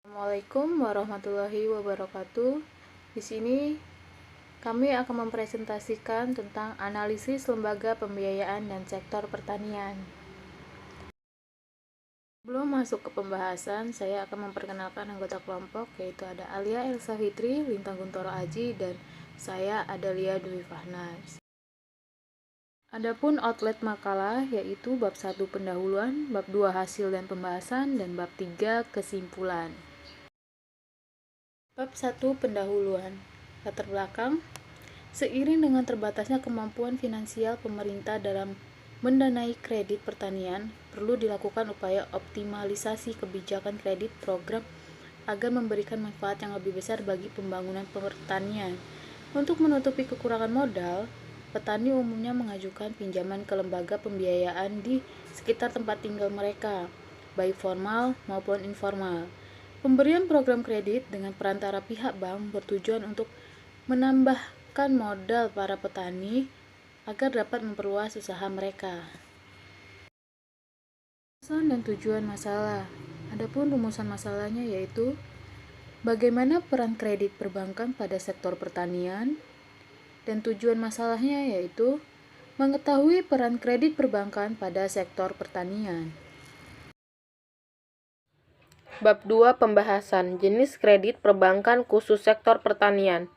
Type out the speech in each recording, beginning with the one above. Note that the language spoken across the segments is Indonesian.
Assalamualaikum warahmatullahi wabarakatuh. Di sini kami akan mempresentasikan tentang analisis lembaga pembiayaan dan sektor pertanian. Sebelum masuk ke pembahasan, saya akan memperkenalkan anggota kelompok, yaitu ada Alia Elsa Fitri, Lintang Guntoro Aji, dan saya Adalia Dwi Fahnas. Adapun outlet makalah yaitu bab 1 pendahuluan, bab 2 hasil dan pembahasan, dan bab 3 kesimpulan. Bab 1 pendahuluan. Latar belakang. Seiring dengan terbatasnya kemampuan finansial pemerintah dalam mendanai kredit pertanian, perlu dilakukan upaya optimalisasi kebijakan kredit program agar memberikan manfaat yang lebih besar bagi pembangunan pertanian. Untuk menutupi kekurangan modal, petani umumnya mengajukan pinjaman ke lembaga pembiayaan di sekitar tempat tinggal mereka, baik formal maupun informal. Pemberian program kredit dengan perantara pihak bank bertujuan untuk menambahkan modal para petani agar dapat memperluas usaha mereka. Rumusan dan tujuan masalah. Adapun rumusan masalahnya yaitu bagaimana peran kredit perbankan pada sektor pertanian, dan tujuan masalahnya yaitu mengetahui peran kredit perbankan pada sektor pertanian. Bab 2 Pembahasan jenis kredit perbankan khusus sektor pertanian,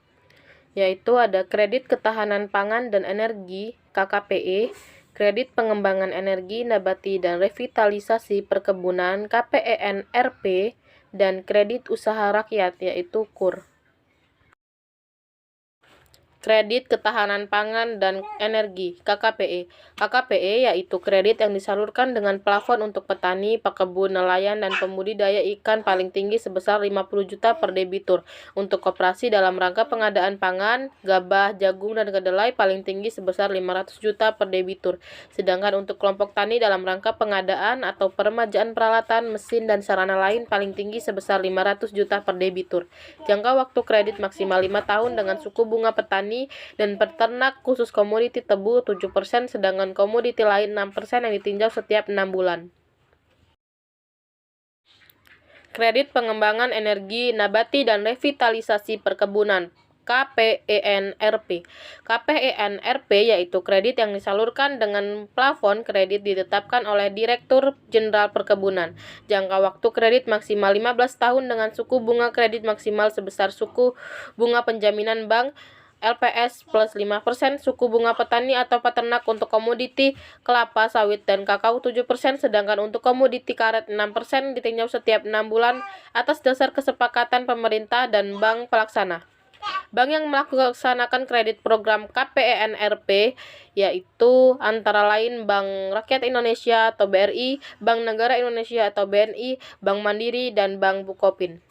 yaitu ada kredit ketahanan pangan dan energi (KKPE), kredit pengembangan energi nabati dan revitalisasi perkebunan (KPENRP), dan kredit usaha rakyat yaitu KUR. Kredit ketahanan pangan dan energi (KKPE). KKPE yaitu kredit yang disalurkan dengan plafon untuk petani, pekebun, nelayan, dan pembudidaya ikan paling tinggi sebesar 50 juta per debitur. Untuk koperasi dalam rangka pengadaan pangan, gabah, jagung, dan kedelai paling tinggi sebesar 500 juta per debitur. Sedangkan untuk kelompok tani dalam rangka pengadaan atau peremajaan peralatan, mesin, dan sarana lain paling tinggi sebesar 500 juta per debitur. Jangka waktu kredit maksimal 5 tahun dengan suku bunga petani dan peternak khusus komoditi tebu 7%, sedangkan komoditi lain 6% yang ditinjau setiap 6 bulan. Kredit pengembangan energi nabati dan revitalisasi perkebunan KPENRP. KPENRP yaitu kredit yang disalurkan dengan plafon kredit ditetapkan oleh Direktur Jenderal Perkebunan. Jangka waktu kredit maksimal 15 tahun dengan suku bunga kredit maksimal sebesar suku bunga penjaminan bank LPS plus 5%, suku bunga petani atau peternak untuk komoditi kelapa, sawit, dan kakao 7%, sedangkan untuk komoditi karet 6% ditinjau setiap 6 bulan atas dasar kesepakatan pemerintah dan bank pelaksana. Bank yang melaksanakan kredit program KPENRP yaitu antara lain Bank Rakyat Indonesia atau BRI, Bank Negara Indonesia atau BNI, Bank Mandiri, dan Bank Bukopin.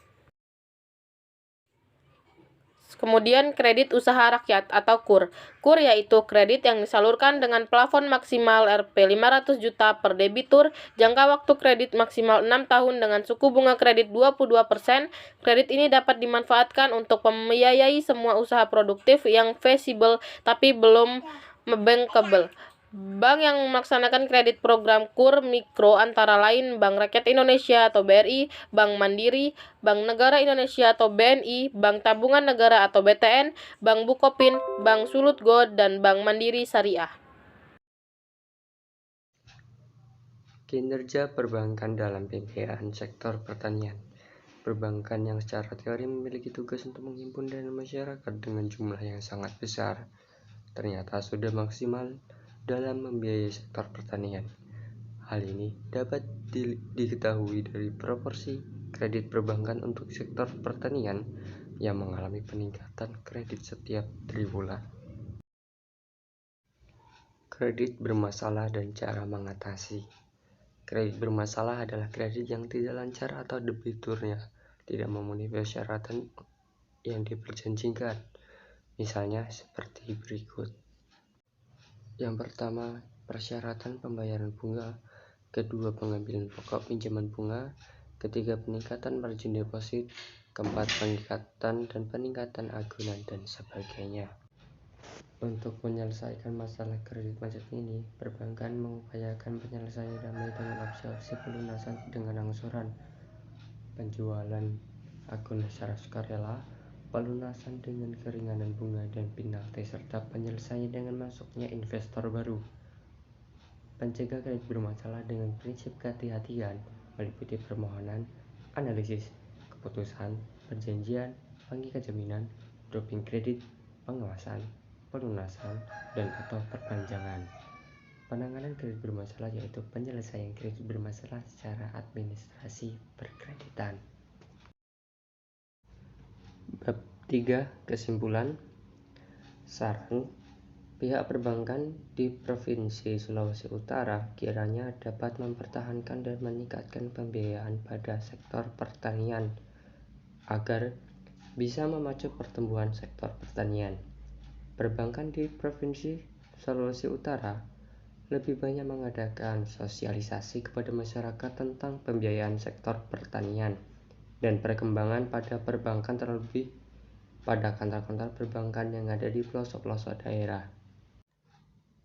Kemudian kredit usaha rakyat atau KUR. KUR yaitu kredit yang disalurkan dengan plafon maksimal Rp 500 juta per debitur, jangka waktu kredit maksimal 6 tahun dengan suku bunga kredit 22%. Kredit ini dapat dimanfaatkan untuk membiayai semua usaha produktif yang feasible tapi belum bankable. Bank yang melaksanakan kredit program KUR Mikro antara lain Bank Rakyat Indonesia atau BRI, Bank Mandiri, Bank Negara Indonesia atau BNI, Bank Tabungan Negara atau BTN, Bank Bukopin, Bank Sulutgo, dan Bank Mandiri Syariah. Kinerja perbankan dalam pembiayaan sektor pertanian. Perbankan yang secara teori memiliki tugas untuk menghimpun dana masyarakat dengan jumlah yang sangat besar, ternyata sudah maksimal dalam membiayai sektor pertanian. Hal ini dapat diketahui dari proporsi kredit perbankan untuk sektor pertanian yang mengalami peningkatan kredit setiap triwulan. Kredit bermasalah dan cara mengatasi. Kredit bermasalah adalah kredit yang tidak lancar atau debiturnya tidak memenuhi persyaratan yang diperjanjikan. Misalnya seperti berikut. Yang pertama, persyaratan pembayaran bunga. Kedua, pengambilan pokok pinjaman bunga. Ketiga, peningkatan margin deposit. Keempat, peningkatan dan peningkatan agunan dan sebagainya. Untuk menyelesaikan masalah kredit macet ini, perbankan mengupayakan penyelesaian damai dengan opsi-opsi pelunasan dengan angsuran, penjualan akun secara sukarela, pelunasan dengan keringanan bunga dan penalti, serta penyelesaian dengan masuknya investor baru. Pencegah kredit bermasalah dengan prinsip kehati-hatian meliputi permohonan, analisis, keputusan, perjanjian, pengikat jaminan, dropping kredit, pengawasan, pelunasan, dan atau perpanjangan. Penanganan kredit bermasalah yaitu penyelesaian kredit bermasalah secara administrasi perkreditan. Bab 3. Kesimpulan. Saran. Pihak perbankan di Provinsi Sulawesi Utara kiranya dapat mempertahankan dan meningkatkan pembiayaan pada sektor pertanian agar bisa memacu pertumbuhan sektor pertanian. Perbankan di Provinsi Sulawesi Utara lebih banyak mengadakan sosialisasi kepada masyarakat tentang pembiayaan sektor pertanian dan perkembangan pada perbankan, terlebih pada kantor-kantor perbankan yang ada di pelosok-pelosok daerah.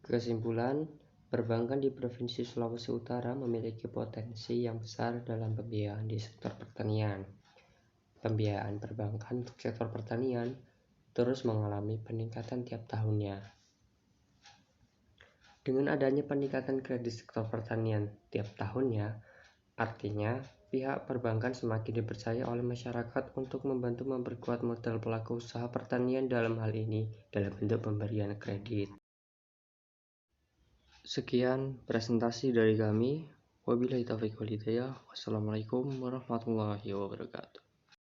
Kesimpulan, perbankan di Provinsi Sulawesi Utara memiliki potensi yang besar dalam pembiayaan di sektor pertanian. Pembiayaan perbankan untuk sektor pertanian terus mengalami peningkatan tiap tahunnya. Dengan adanya peningkatan kredit sektor pertanian tiap tahunnya, artinya pihak perbankan semakin dipercaya oleh masyarakat untuk membantu memperkuat modal pelaku usaha pertanian, dalam hal ini dalam bentuk pemberian kredit. Sekian presentasi dari kami. Wabillahi taufiq wal hidayah. Wassalamualaikum warahmatullahi wabarakatuh.